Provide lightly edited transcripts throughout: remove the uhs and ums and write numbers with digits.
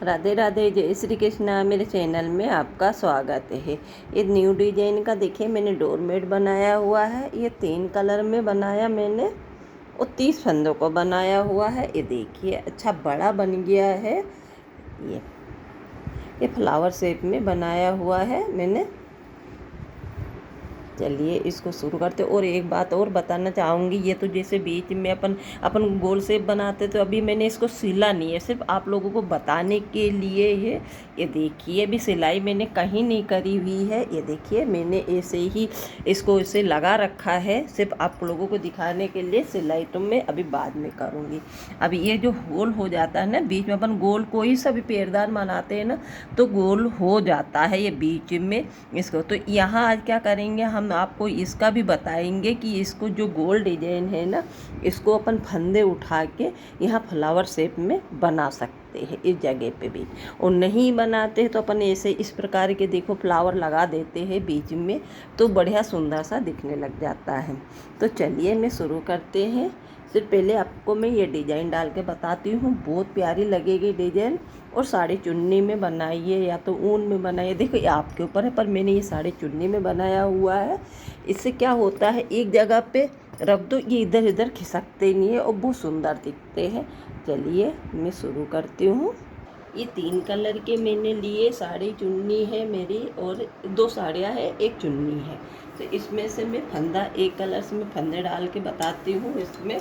राधे राधे, जय श्री कृष्णा। मेरे चैनल में आपका स्वागत है। ये न्यू डिजाइन का देखिए मैंने डोरमेट बनाया हुआ है। ये 3 कलर में बनाया मैंने और 30 फंदों को बनाया हुआ है। ये देखिए अच्छा बड़ा बन गया है। ये फ्लावर शेप में बनाया हुआ है मैंने। चलिए इसको शुरू करते। और एक बात और बताना चाहूँगी, ये तो जैसे बीच में अपन गोल शेप बनाते तो अभी मैंने इसको सिला नहीं है, सिर्फ आप लोगों को बताने के लिए है। ये देखिए अभी सिलाई मैंने कहीं नहीं करी हुई है। ये देखिए मैंने ऐसे ही इसको ऐसे लगा रखा है, सिर्फ आप लोगों को दिखाने के लिए। सिलाई तो मैं अभी बाद में करूँगी। अभी ये जो होल हो जाता है ना बीच में, अपन गोल कोई सा भी पैरदान बनाते हैं ना तो गोल हो जाता है ये बीच में इसको। तो यहाँ आज क्या करेंगे, हम आपको इसका भी बताएंगे कि इसको जो गोल डिजाइन है ना, इसको अपन फंदे उठा के यहाँ फ्लावर शेप में बना सकते हैं इस जगह पे भी। और नहीं बनाते तो अपन ऐसे इस प्रकार के देखो फ्लावर लगा देते हैं बीच में, तो बढ़िया सुंदर सा दिखने लग जाता है। तो चलिए मैं शुरू करते हैं। सिर्फ पहले आपको मैं ये डिज़ाइन डाल के बताती हूँ, बहुत प्यारी लगेगी डिज़ाइन। और साड़ी चुन्नी में बनाइए या तो ऊन में बनाइए, देखो ये आपके ऊपर है, पर मैंने ये साड़ी चुन्नी में बनाया हुआ है। इससे क्या होता है, एक जगह पे रख दो, ये इधर इधर खिसकते नहीं है और बहुत सुंदर दिखते हैं। चलिए मैं शुरू करती हूँ। ये 3 कलर के मैंने लिए, साड़ी चुन्नी है मेरी और 2 साड़ियाँ हैं, 1 चुन्नी है। तो इसमें से मैं फंदा एक कलर से मैं फंदे डाल के बताती हूँ इसमें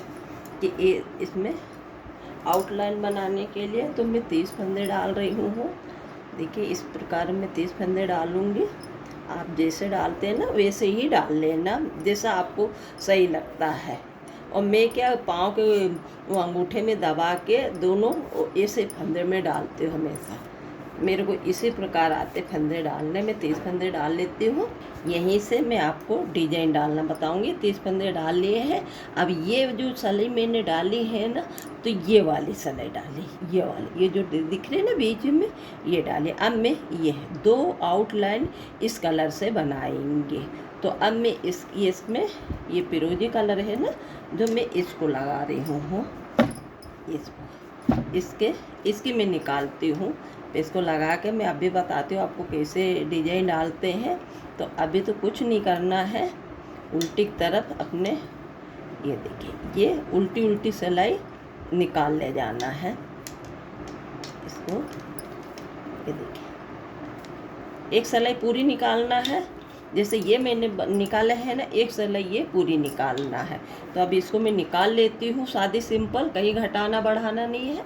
कि इसमें आउटलाइन बनाने के लिए तो मैं 30 फंदे डाल रही हूँ। देखिए इस प्रकार मैं 30 फंदे डालूँगी। आप जैसे डालते हैं ना वैसे ही डाल लेना, जैसा आपको सही लगता है। और मैं क्या पाँव के वो अंगूठे में दबा के दोनों ऐसे फंदे में डालती हूँ हमेशा। मेरे को इसी प्रकार आते फंदे डालने में। 30 फंदे डाल लेती हूँ। यहीं से मैं आपको डिजाइन डालना बताऊंगी। 30 फंदे डाल लिए हैं। अब ये जो सिलाई मैंने डाली है ना, तो ये वाली सिलाई डाली, ये वाली, ये जो दिख रही है ना बीच में, ये डाली। अब मैं ये 2 आउटलाइन इस कलर से बनाएंगे। तो अब मैं इसमें ये फिरोजी कलर है ना, जो मैं इसको लगा रही हूँ, इसको इसकी मैं निकालती हूँ। इसको लगा के मैं अभी बताती हूँ आपको कैसे डिजाइन डालते हैं। तो अभी तो कुछ नहीं करना है, उल्टी तरफ अपने ये देखिए ये उल्टी उल्टी सिलाई निकाल ले जाना है इसको। ये देखिए एक सिलाई पूरी निकालना है, जैसे ये मैंने निकाला है ना, एक सिलाई ये पूरी निकालना है। तो अब इसको मैं निकाल लेती हूँ, सादी सिंपल, कहीं घटाना बढ़ाना नहीं है।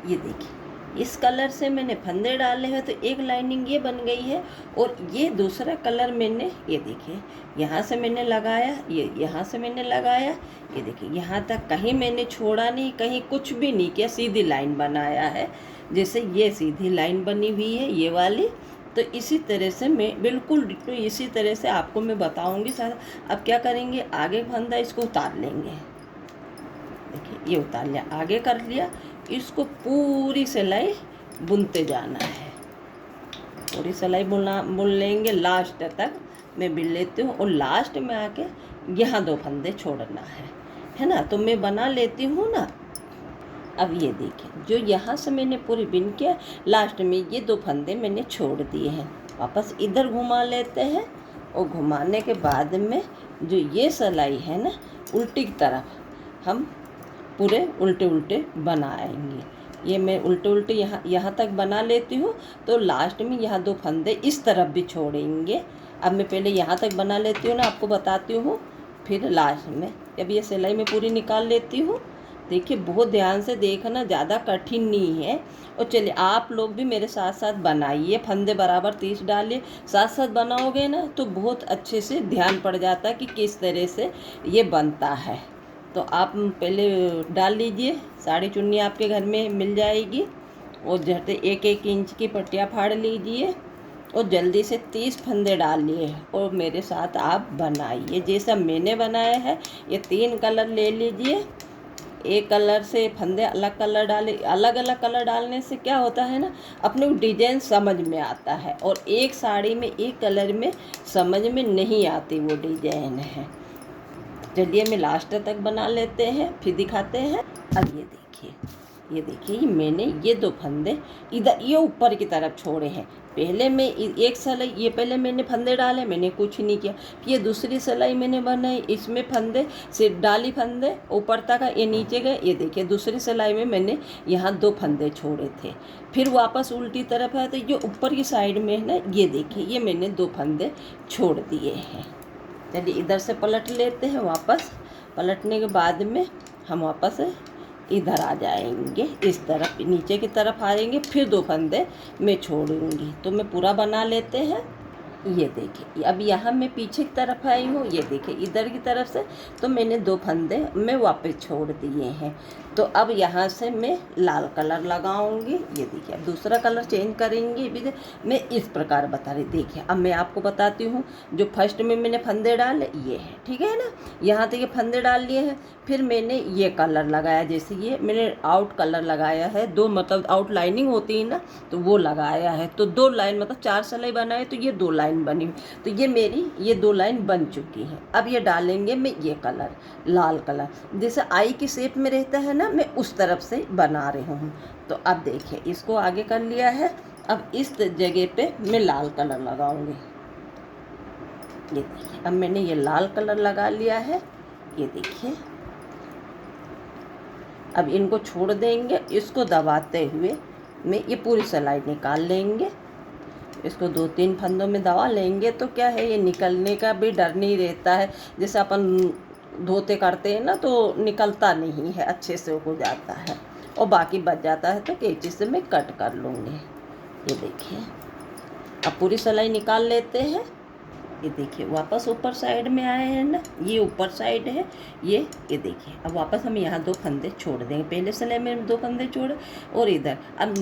ये देखिए इस कलर से मैंने फंदे डाले हैं, तो एक लाइनिंग ये बन गई है। और ये दूसरा कलर मैंने, ये देखिए यहाँ से मैंने लगाया, ये यहाँ से मैंने लगाया, ये देखिए यहाँ तक कहीं मैंने छोड़ा नहीं, कहीं कुछ भी नहीं किया, सीधी लाइन बनाया है। जैसे ये सीधी लाइन बनी हुई है ये वाली, तो इसी तरह से मैं बिल्कुल डिट्टो इसी तरह से आपको मैं बताऊंगी साथ। अब क्या करेंगे, आगे फंदा इसको उतार लेंगे। देखिए ये उतार लिया, आगे कर लिया, इसको पूरी सिलाई बुनते जाना है। पूरी सिलाई बुन लेंगे, लास्ट तक मैं बिन लेती हूँ। और लास्ट में आके यहाँ 2 फंदे छोड़ना है ना। तो मैं बना लेती हूँ ना। अब ये देखिए जो यहाँ से मैंने पूरी बिन किया, लास्ट में ये 2 फंदे मैंने छोड़ दिए हैं। वापस इधर घुमा लेते हैं और घुमाने के बाद में जो ये सिलाई है ना, उल्टी की तरफ हम पूरे उल्टे उल्टे बनाएंगे। ये मैं उल्टे उल्टे यहाँ तक बना लेती हूँ। तो लास्ट में यहाँ 2 फंदे इस तरफ भी छोड़ेंगे। अब मैं पहले यहाँ तक बना लेती हूँ ना, आपको बताती हूँ, फिर लास्ट में अब ये सिलाई मैं पूरी निकाल लेती हूँ। देखिए बहुत ध्यान से देखना, ज़्यादा कठिन नहीं है। और चलिए आप लोग भी मेरे साथ साथ बनाइए, फंदे बराबर 30 डालिए, साथ साथ बनाओगे ना तो बहुत अच्छे से ध्यान पड़ जाता है कि किस तरह से ये बनता है। तो आप पहले डाल लीजिए, साड़ी चुन्नी आपके घर में मिल जाएगी। और झटे 1-1 इंच की पट्टियाँ फाड़ लीजिए और जल्दी से 30 फंदे डालिए और मेरे साथ आप बनाइए जैसा मैंने बनाया है। ये 3 कलर ले लीजिए, एक कलर से फंदे अलग कलर डाले। अलग अलग कलर डालने से क्या होता है ना, अपने को डिजाइन समझ में आता है। और एक साड़ी में एक कलर में समझ में नहीं आती वो डिजाइन है। चलिए मैं लास्ट तक बना लेते हैं, फिर दिखाते हैं। अब ये देखिए ये देखिए मैंने ये 2 फंदे इधर ये ऊपर की तरफ छोड़े हैं। पहले मैं एक सिलाई ये पहले मैंने फंदे डाले, मैंने कुछ नहीं किया। ये दूसरी सिलाई मैंने बनाई, इसमें फंदे से डाली, फंदे ऊपर तक ये नीचे गए। ये देखिए दूसरी सिलाई में मैंने यहाँ 2 फंदे छोड़े थे। फिर वापस उल्टी तरफ है तो ये ऊपर की साइड में है ना, ये देखिए ये मैंने 2 फंदे छोड़ दिए हैं। चलिए इधर से पलट लेते हैं। वापस पलटने के बाद में हम वापस इधर आ जाएंगे, इस तरफ नीचे की तरफ आएंगे, फिर 2 फंदे मैं छोड़ूंगी। तो मैं पूरा बना लेते हैं। ये देखिए अब यहाँ मैं पीछे की तरफ आई हूँ। ये देखिए इधर की तरफ से तो मैंने 2 फंदे मैं वापस छोड़ दिए हैं। तो अब यहाँ से मैं लाल कलर लगाऊंगी। ये देखिए अब दूसरा कलर चेंज करेंगे भी। मैं इस प्रकार बता रही, देखिए अब मैं आपको बताती हूँ। जो फर्स्ट में मैंने फंदे डाले ये है, ठीक है ना, यहाँ तक ये फंदे डाल लिए हैं। फिर मैंने ये कलर लगाया, जैसे ये मैंने आउट कलर लगाया है, 2 मतलब आउट लाइनिंग होती है ना, तो वो लगाया है। तो 2 लाइन मतलब 4 सिलाई बनाए तो ये 2 लाइन बनी। तो ये मेरी ये 2 लाइन बन चुकी है। अब ये डालेंगे मैं ये कलर, लाल कलर, जैसे आई की शेप में रहता है ना, मैं उस तरफ से बना रही हूँ। तो अब देखिए इसको आगे कर लिया है। अब इस जगह पे मैं लाल कलर लगाऊंगी। ये देखिए अब मैंने ये लाल कलर लगा लिया है। ये देखिए अब इनको छोड़ देंगे, इसको दबाते हुए मैं ये पूरी सिलाई निकाल लेंगे। इसको 2-3 फंदों में दबा लेंगे तो क्या है, ये निकलने का भी डर नहीं रहता है। जैसे अपन धोते करते हैं ना तो निकलता नहीं है, अच्छे से हो जाता है। और बाकी बच जाता है तो कैंची से मैं कट कर लूँगी। ये देखिए अब पूरी सिलाई निकाल लेते हैं। ये देखिए वापस ऊपर साइड में आए हैं ना, ये ऊपर साइड है ये देखिए अब वापस हम यहाँ 2 फंदे छोड़ देंगे। पहले सिलाई में 2 फंदे छोड़े और इधर अब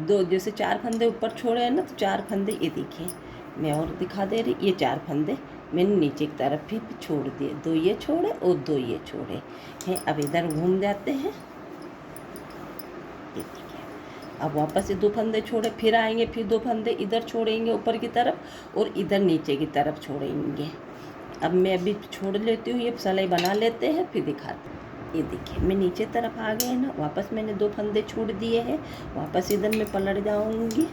2 जैसे 4 फंदे ऊपर छोड़े हैं ना, तो 4 फंदे ये देखिए मैं और दिखा दे रही। ये 4 फंदे मैंने नीचे की तरफ भी छोड़ दिए, 2 ये छोड़े और 2 ये छोड़े हैं। अब इधर घूम जाते हैं। ये देखिए अब वापस ये 2 फंदे छोड़े, फिर आएंगे, फिर 2 फंदे इधर छोड़ेंगे ऊपर की तरफ और इधर नीचे की तरफ छोड़ेंगे। अब मैं अभी छोड़ लेती हूँ, ये सिलाई बना लेते हैं फिर दिखाते हैं। ये देखिए मैं नीचे तरफ आ गए ना, वापस मैंने 2 फंदे छोड़ दिए हैं। वापस इधर मैं पलट जाऊँगी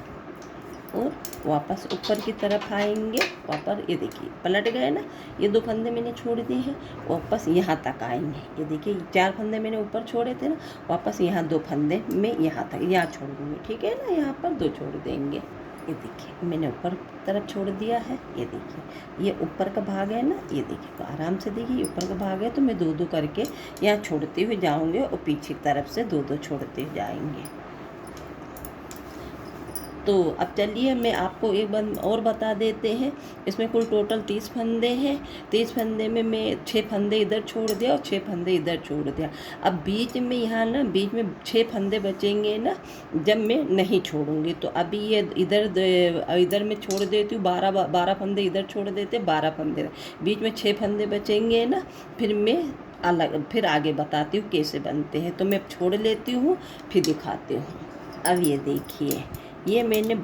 और वापस ऊपर की तरफ आएंगे। वापस ये देखिए पलट गए ना, ये 2 फंदे मैंने छोड़ दिए हैं, वापस यहाँ तक आएंगे। ये देखिए 4 फंदे मैंने ऊपर छोड़े थे ना, वापस यहाँ 2 फंदे मैं यहाँ तक यहाँ छोड़ दूँगी, ठीक है ना, यहाँ पर 2 छोड़ देंगे। ये देखिए मैंने ऊपर तरफ छोड़ दिया है। ये देखिए ये ऊपर का भाग है ना, ये देखिए तो आराम से देखिए ऊपर का भाग है तो मैं 2-2 करके यहाँ छोड़ते हुए जाऊँगे और पीछे की तरफ से 2-2 छोड़ते हुए जाएंगे। तो अब चलिए मैं आपको एक बार और बता देते हैं। इसमें कुल टोटल 30 फंदे हैं। 30 फंदे में मैं 6 फंदे इधर छोड़ दिया और 6 फंदे इधर छोड़ दिया। अब बीच में यहाँ ना, बीच में 6 फंदे बचेंगे ना, जब मैं नहीं छोड़ूंगी। तो अभी ये इधर मैं छोड़ देती हूँ 12 फंदे इधर छोड़ देते, 12 फंदे बीच में 6 फंदे बचेंगे ना, फिर मैं फिर आगे बताती हूँ कैसे बनते हैं। तो मैं छोड़ लेती हूँ फिर दिखाती हूँ। अब ये देखिए ये मैंने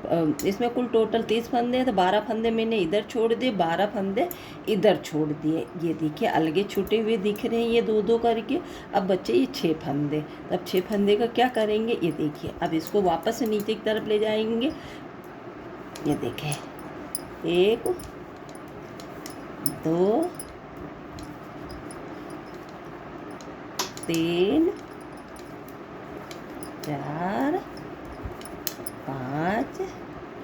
इसमें कुल टोटल 30 फंदे हैं, तो 12 फंदे मैंने इधर छोड़ दिए, 12 फंदे इधर छोड़ दिए। ये देखिए अलगे छूटे हुए दिख रहे हैं ये 2-2 करके। अब बच्चे ये 6 फंदे, तब 6 फंदे का क्या करेंगे, ये देखिए अब इसको वापस से नीचे की तरफ ले जाएंगे। ये देखें 1 2 3 4 5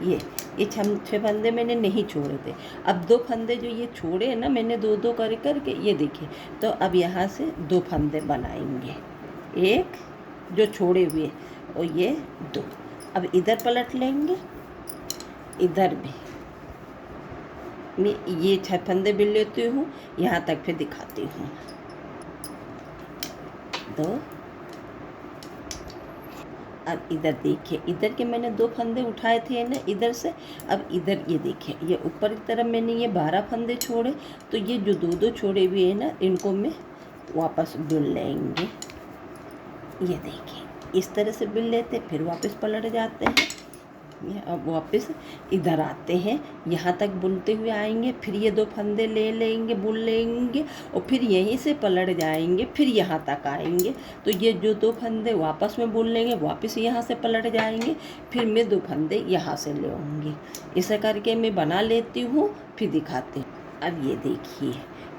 ये 6 फंदे मैंने नहीं छोड़े थे। अब 2 फंदे जो ये छोड़े हैं ना मैंने 2-2 करके, ये देखिए तो अब यहाँ से 2 फंदे बनाएंगे, एक जो छोड़े हुए और ये 2। अब इधर पलट लेंगे, इधर भी मैं ये 6 फंदे बिल लेती हूँ, यहाँ तक फिर दिखाती हूँ। 2 अब इधर देखिए इधर के मैंने 2 फंदे उठाए थे ना इधर से। अब इधर ये देखिए ये ऊपर की तरफ मैंने ये 12 फंदे छोड़े, तो ये जो 2-2 छोड़े हुए हैं ना इनको मैं वापस बिल लेंगे। ये देखिए इस तरह से बिल लेते फिर वापस पलट जाते हैं। अब वापस इधर आते हैं, यहाँ तक बुनते हुए आएंगे, फिर ये 2 फंदे ले लेंगे, बुन लेंगे और फिर यहीं से पलट जाएंगे, फिर यहाँ तक आएंगे। तो ये जो 2 फंदे वापस में बुन लेंगे, वापस यहाँ से पलट जाएंगे, फिर मैं 2 फंदे यहाँ से ले आऊँगी। ऐसा करके मैं बना लेती हूँ, फिर दिखाती हूँ। अब ये देखिए,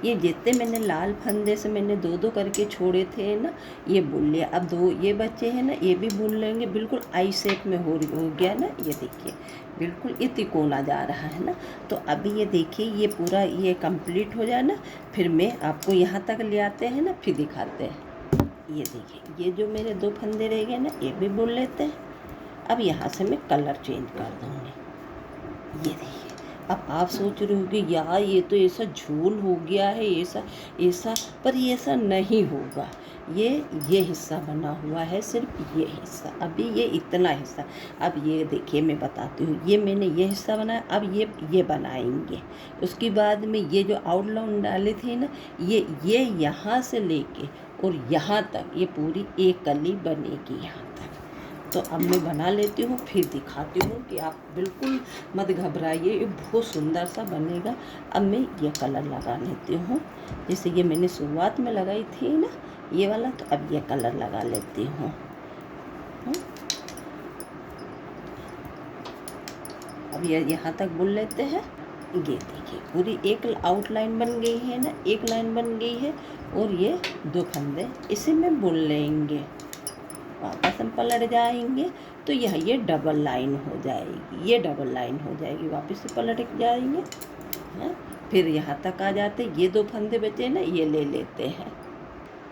ये जितने मैंने लाल फंदे से मैंने 2-2 करके छोड़े थे ना, ये बुन लिया। अब 2 ये बचे हैं ना, ये भी बुन लेंगे। बिल्कुल आई शेप में हो गया ना, ये देखिए बिल्कुल ये तिकोना जा रहा है ना। तो अभी ये देखिए, ये पूरा ये कंप्लीट हो जाए ना, फिर मैं आपको यहाँ तक ले आते हैं ना, फिर दिखाते हैं। ये देखिए, ये जो मेरे 2 फंदे रह गए ना, ये भी बुन लेते हैं। अब यहाँ से मैं कलर चेंज कर दूँगी। ये देखिए, अब आप सोच रहे होंगे यार ये तो ऐसा झोल हो गया है, ऐसा पर ये ऐसा नहीं होगा। ये हिस्सा बना हुआ है, सिर्फ ये हिस्सा। अभी ये इतना हिस्सा, अब ये देखिए मैं बताती हूँ। ये मैंने ये हिस्सा बनाया, अब ये बनाएंगे। उसके बाद में ये जो आउटलाइन डाले थे ना, ये यहाँ से लेके और यहाँ तक ये पूरी एक कली बनेगी यहाँ तक। तो अब मैं बना लेती हूँ, फिर दिखाती हूँ कि आप बिल्कुल मत घबराइए, ये बहुत सुंदर सा बनेगा। अब मैं ये कलर लगा लेती हूँ, जैसे ये मैंने शुरुआत में लगाई थी ना ये वाला, तो अब ये कलर लगा लेती हूँ। अब ये यहाँ तक बुन लेते हैं। ये देखिए पूरी एक आउटलाइन बन गई है ना, एक लाइन बन गई है, और ये 2 फंदे इसी में बुन लेंगे। वापस हम पलट जाएंगे तो ये डबल लाइन हो जाएगी, ये डबल लाइन हो जाएगी। वापस से पलट जाएंगे, हाँ, फिर यहाँ तक आ जाते। ये 2 फंदे बचे ना, ये ले लेते हैं।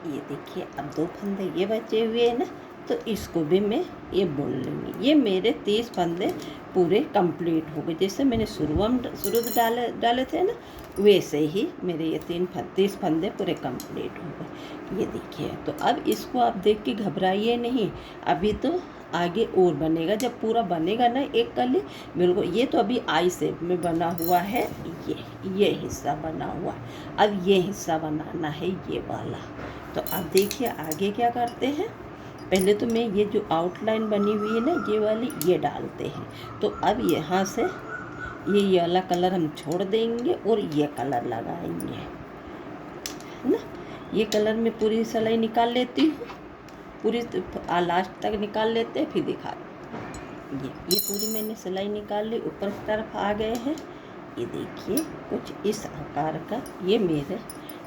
ये देखिए, अब 2 फंदे ये बचे हुए हैं ना, तो इसको भी मैं ये बुन लूँगी। ये मेरे 30 फंदे पूरे कंप्लीट हो गए। जैसे मैंने शुरू डाले थे ना, वैसे ही मेरे ये 30 फंदे पूरे कंप्लीट हो गए। ये देखिए, तो अब इसको आप देख के घबराइए नहीं, अभी तो आगे और बनेगा। जब पूरा बनेगा ना एक कली बिल्कुल, ये तो अभी आई शेप में बना हुआ है, ये हिस्सा बना हुआ है। अब ये हिस्सा बनाना है ये वाला। तो अब देखिए आगे क्या करते हैं। पहले तो मैं ये जो आउटलाइन बनी हुई है ना, ये वाली ये डालते हैं। तो अब यहाँ से ये वाला कलर हम छोड़ देंगे और ये कलर लगाएंगे, है ना। ये कलर में पूरी सिलाई निकाल लेती हूँ, पूरी लास्ट तक निकाल लेते हैं, फिर दिखा। ये पूरी मैंने सिलाई निकाल ली, ऊपर की तरफ आ गए हैं। ये देखिए कुछ इस आकार का ये मेरे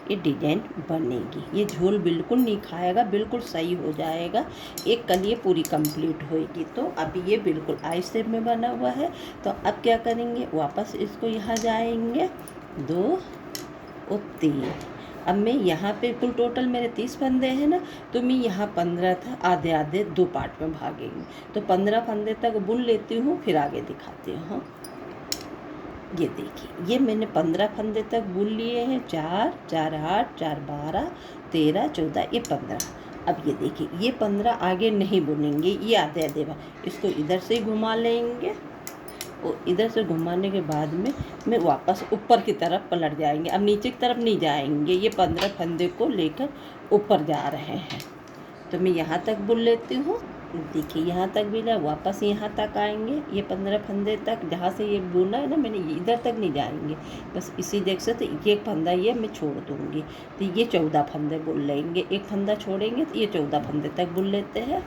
ये डिजाइन बनेगी। ये झोल बिल्कुल नहीं खाएगा, बिल्कुल सही हो जाएगा। एक कली पूरी कंप्लीट होएगी। तो अभी ये बिल्कुल आई शेप में बना हुआ है। तो अब क्या करेंगे, वापस इसको यहाँ जाएंगे 2 और 3। अब मैं यहाँ पे कुल टोटल मेरे 30 फंदे हैं ना, तो मैं यहाँ 15 था, आधे आधे 2 पार्ट में भागेंगे। तो 15 फंदे तक बुन लेती हूँ, फिर आगे दिखाती हूँ। ये देखिए, ये मैंने 15 फंदे तक बुन लिए हैं। 4, 4, 8, 4, 12, 13, 14, ये 15। अब ये देखिए, ये 15 आगे नहीं बुनेंगे, ये आधे आधे इसको इधर से घुमा लेंगे और इधर से घुमाने के बाद में मैं वापस ऊपर की तरफ पलट जाएंगे। अब नीचे की तरफ नहीं जाएंगे, ये 15 फंदे को लेकर ऊपर जा रहे हैं। तो मैं यहाँ तक बुन लेती हूँ। देखिए यहाँ तक भी ना, वापस यहाँ तक आएंगे, ये 15 फंदे तक जहाँ से ये बुना है ना मैंने, इधर तक नहीं जाएंगे, बस इसी जगह से। तो ये फंदा ये मैं छोड़ दूँगी, तो ये 14 फंदे बुन लेंगे। एक फंदा छोड़ेंगे तो ये 14 फंदे तक बुन लेते हैं।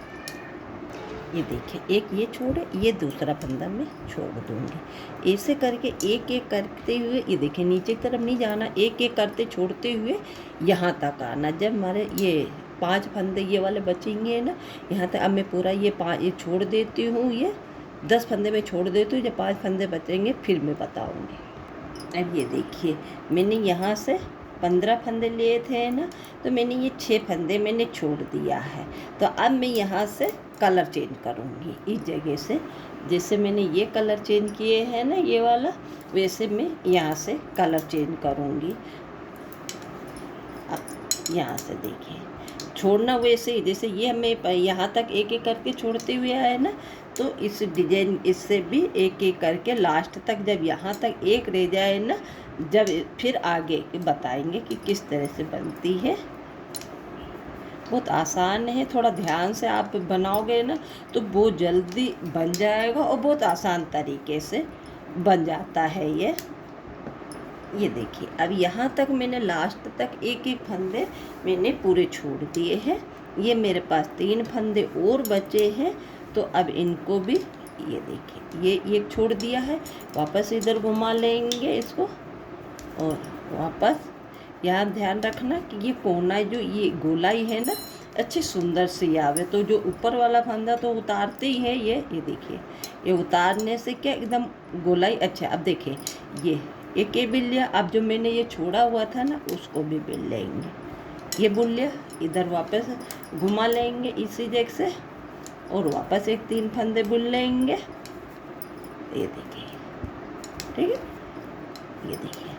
ये देखिए, एक ये छोड़े, ये दूसरा फंदा मैं छोड़ दूँगी। ऐसे करके एक एक करते हुए, ये देखिए नीचे की तरफ नहीं जाना, एक एक करते छोड़ते हुए यहाँ तक आना। जब हमारे ये 5 फंदे ये वाले बचेंगे ना यहाँ तक, अब मैं पूरा ये छोड़ देती हूँ। ये 10 फंदे में छोड़ देती हूँ, जब 5 फंदे बचेंगे फिर मैं बताऊँगी। अब ये देखिए, मैंने यहाँ से 15 फंदे लिए थे ना, तो मैंने ये 6 फंदे मैंने छोड़ दिया है। तो अब मैं यहाँ से कलर चेंज करूँगी इस जगह से। जैसे मैंने ये कलर चेंज किए हैं ना ये वाला, वैसे मैं यहाँ से कलर चेंज करूँगी। अब यहाँ से देखिए, छोड़ना वैसे ही जैसे ये हमें यहाँ तक एक एक करके छोड़ते हुए आए ना, तो इस डिजाइन इससे भी एक एक करके लास्ट तक, जब यहाँ तक एक रह जाए ना, जब फिर आगे बताएंगे कि किस तरह से बनती है। बहुत आसान है, थोड़ा ध्यान से आप बनाओगे ना तो बहुत जल्दी बन जाएगा और बहुत आसान तरीके से बन जाता है ये देखिए। अब यहाँ तक मैंने लास्ट तक एक एक फंदे मैंने पूरे छोड़ दिए हैं। ये मेरे पास 3 फंदे और बचे हैं, तो अब इनको भी ये देखिए ये एक छोड़ दिया है, वापस इधर घुमा लेंगे इसको और वापस। यहाँ ध्यान रखना कि ये कोना जो ये गोलाई है ना अच्छी सुंदर सी आवे। तो जो ऊपर वाला फंदा तो उतारते ही है ये देखिए, ये उतारने से क्या एकदम गोलाई अच्छा। अब देखिए ये एक ये बिल लिया, अब जो मैंने ये छोड़ा हुआ था ना उसको भी बिल लेंगे, ये बुल लिया, इधर वापस घुमा लेंगे इसी जगह से और वापस एक 3 फंदे बुल लेंगे, ये देखिए ठीक है। ये देखिए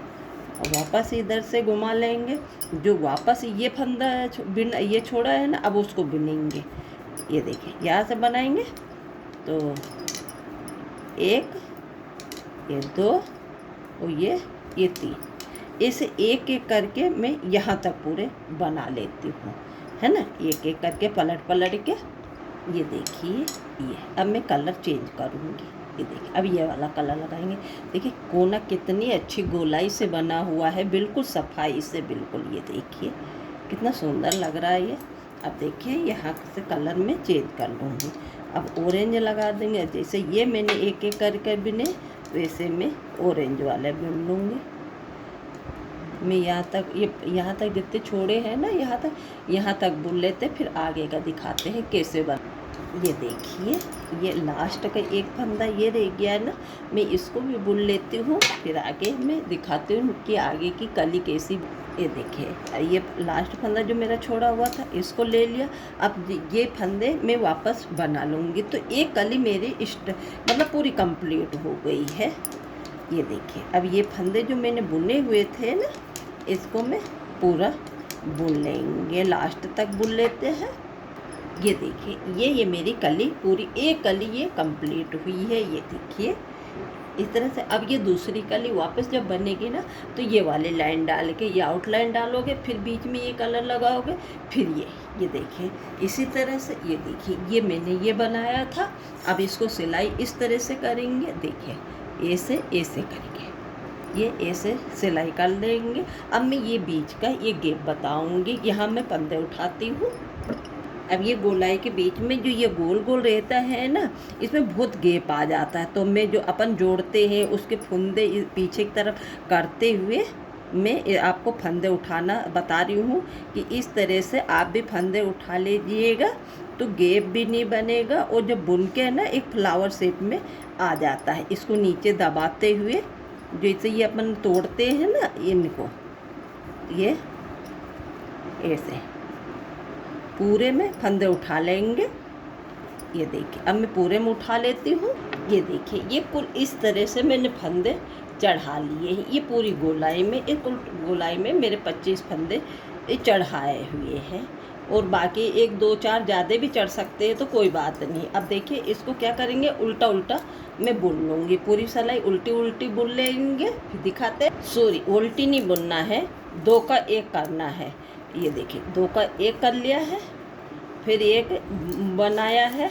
और वापस इधर से घुमा लेंगे, जो वापस ये फंदा ये छोड़ा है ना अब उसको बुनेंगे। ये देखिए यहाँ से बनाएंगे तो 1 ये 2 और ये 3, इसे एक एक करके मैं यहाँ तक पूरे बना लेती हूँ, है ना। एक एक करके पलट के ये देखिए। ये अब मैं कलर चेंज करूँगी, ये देखिए अब ये वाला कलर लगाएंगे। देखिए कोना कितनी अच्छी गोलाई से बना हुआ है, बिल्कुल सफाई से, बिल्कुल। ये देखिए कितना सुंदर लग रहा है ये। अब देखिए यहाँ से कलर में चेंज कर लूँगी, अब ऑरेंज लगा देंगे। जैसे ये मैंने एक एक करके बिने वैसे मैं ऑरेंज वाले बुन लूँगी। मैं यहाँ तक जितने छोड़े हैं ना यहाँ तक बुन लेते, फिर आगे का दिखाते हैं कैसे बन। ये देखिए ये लास्ट का एक फंदा ये रह गया है ना, मैं इसको भी बुन लेती हूँ, फिर आगे मैं दिखाती हूँ कि आगे की कली कैसी। ये देखिए ये लास्ट फंदा जो मेरा छोड़ा हुआ था इसको ले लिया। अब ये फंदे मैं वापस बना लूँगी, तो एक कली मेरी मतलब पूरी कंप्लीट हो गई है। ये देखिए अब ये फंदे जो मैंने बुने हुए थे ना इसको मैं पूरा बुन लेंगे, लास्ट तक बुन लेते हैं। ये देखिए ये मेरी कली पूरी एक कली ये कंप्लीट हुई है, ये देखिए इस तरह से। अब ये दूसरी कली वापस जब बनेगी ना तो ये वाले लाइन डाल के ये आउटलाइन डालोगे, फिर बीच में ये कलर लगाओगे, फिर ये देखिए इसी तरह से। ये देखिए ये मैंने ये बनाया था, अब इसको सिलाई इस तरह से करेंगे। देखिए ऐसे करेंगे, ये ऐसे सिलाई कर लेंगे। अब मैं ये बीच का ये गैप बताऊंगी, यहाँ मैं फंदे उठाती हूँ। अब ये गोलाई के बीच में जो ये गोल गोल रहता है ना इसमें बहुत गैप आ जाता है, तो मैं जो अपन जोड़ते हैं उसके फंदे पीछे की तरफ करते हुए मैं आपको फंदे उठाना बता रही हूँ कि इस तरह से आप भी फंदे उठा लीजिएगा, तो गैप भी नहीं बनेगा और जब बुन के ना एक फ्लावर शेप में आ जाता है। इसको नीचे दबाते हुए जैसे ये अपन तोड़ते हैं ना इनको, ये ऐसे पूरे में फंदे उठा लेंगे। ये देखिए अब मैं पूरे में उठा लेती हूँ। ये देखिए ये कुल इस तरह से मैंने फंदे चढ़ा लिए हैं। ये पूरी गोलाई में गोलाई में मेरे 25 फंदे चढ़ाए हुए हैं, और बाकी 1 2 4 ज़्यादा भी चढ़ सकते हैं तो कोई बात नहीं। अब देखिए इसको क्या करेंगे, उल्टा उल्टा मैं बुन लूँगी, पूरी सिलाई उल्टी उल्टी बुन लेंगे। फिर दिखाते हैं, सॉरी उल्टी नहीं बुनना है, 2 का 1 करना है। ये देखिए 2 का 1 कर लिया है, फिर 1 बनाया है,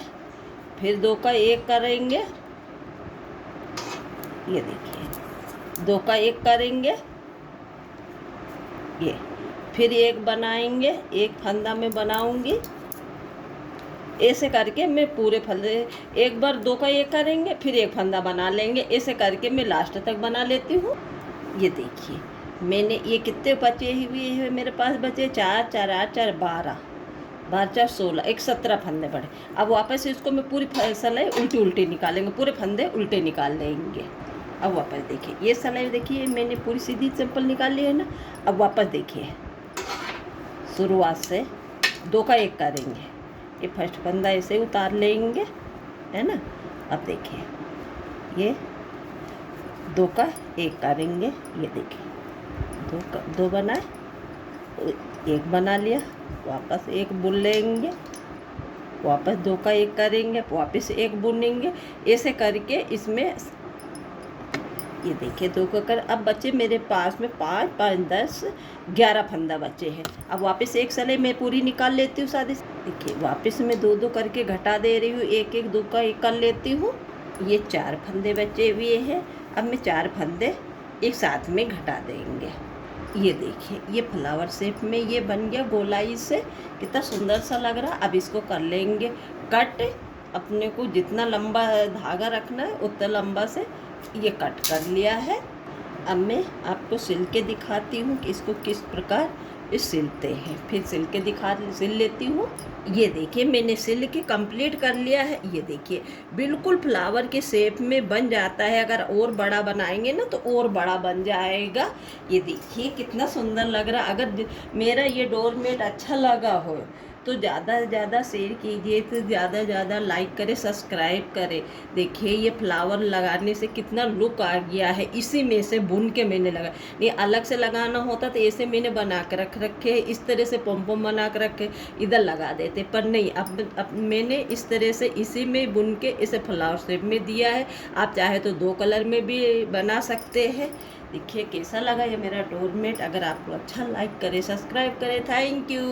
फिर 2 का 1 करेंगे। ये देखिए 2 का 1 करेंगे, ये फिर 1 बनाएंगे, 1 फंदा में बनाऊंगी। ऐसे करके मैं पूरे फंदे एक बार 2 का 1 करेंगे, फिर 1 फंदा बना लेंगे। ऐसे करके मैं लास्ट तक बना लेती हूँ। ये देखिए मैंने ये कितने बचे हुए हैं मेरे पास, बचे 4 4 8 4 12 4 16 एक 17 फंदे पड़े। अब वापस इसको मैं पूरी सिलाई उल्टी उल्टी निकालेंगे, पूरे फंदे उल्टे निकाल लेंगे। अब वापस देखिए ये सिलाई देखिए मैंने पूरी सीधी सिंपल निकाल ली है ना। अब वापस देखिए शुरुआत से 2 का 1 करेंगे, ये फर्स्ट फंदा ऐसे उतार लेंगे, है ना। अब देखिए ये 2 का 1 करेंगे, ये देखिए 2 बनाए, 1 बना लिया, वापस 1 बुन लेंगे, वापस 2 का 1 करेंगे, वापस 1 बुनेंगे। ऐसे करके इसमें ये देखिए 2 को कर। अब बच्चे मेरे पास में 5 5 10 11 फंदा बचे हैं। अब वापस एक सलाई मैं पूरी निकाल लेती हूँ सादी से। देखिए वापस मैं 2 2 करके घटा दे रही हूँ, एक एक 2 का एक कर लेती हूँ। ये 4 फंदे बचे हुए हैं। अब मैं 4 फंदे एक साथ में घटा देंगे। ये देखिए ये फ्लावर शेप में ये बन गया गोलाई से, कितना सुंदर सा लग रहा। अब इसको कर लेंगे कट। अपने को जितना लंबा धागा रखना है उतना लंबा से ये कट कर लिया है। अब मैं आपको सिल के दिखाती हूँ कि इसको किस प्रकार इस सिलते हैं। फिर सिल लेती हूँ। ये देखिए मैंने सिल के कंप्लीट कर लिया है। ये देखिए बिल्कुल फ्लावर के शेप में बन जाता है। अगर और बड़ा बनाएंगे ना तो और बड़ा बन जाएगा। ये देखिए कितना सुंदर लग रहा। अगर मेरा ये डोरमेट अच्छा लगा हो तो ज़्यादा से ज़्यादा शेयर कीजिए, तो ज़्यादा से ज़्यादा लाइक करें, सब्सक्राइब करें। देखिए ये फ्लावर लगाने से कितना लुक आ गया है। इसी में से बुन के मैंने लगा, ये अलग से लगाना होता तो ऐसे मैंने बना कर रख रखे, इस तरह से पॉम बना कर रखे, इधर लगा देते, पर नहीं। अब मैंने इस तरह से इसी में बुन के इसे फ्लावर शेप में दिया है। आप चाहे तो 2 कलर में भी बना सकते हैं। देखिए कैसा लगा ये मेरा डोरमेट। अगर आपको अच्छा लाइक करें, सब्सक्राइब करें। Thank you.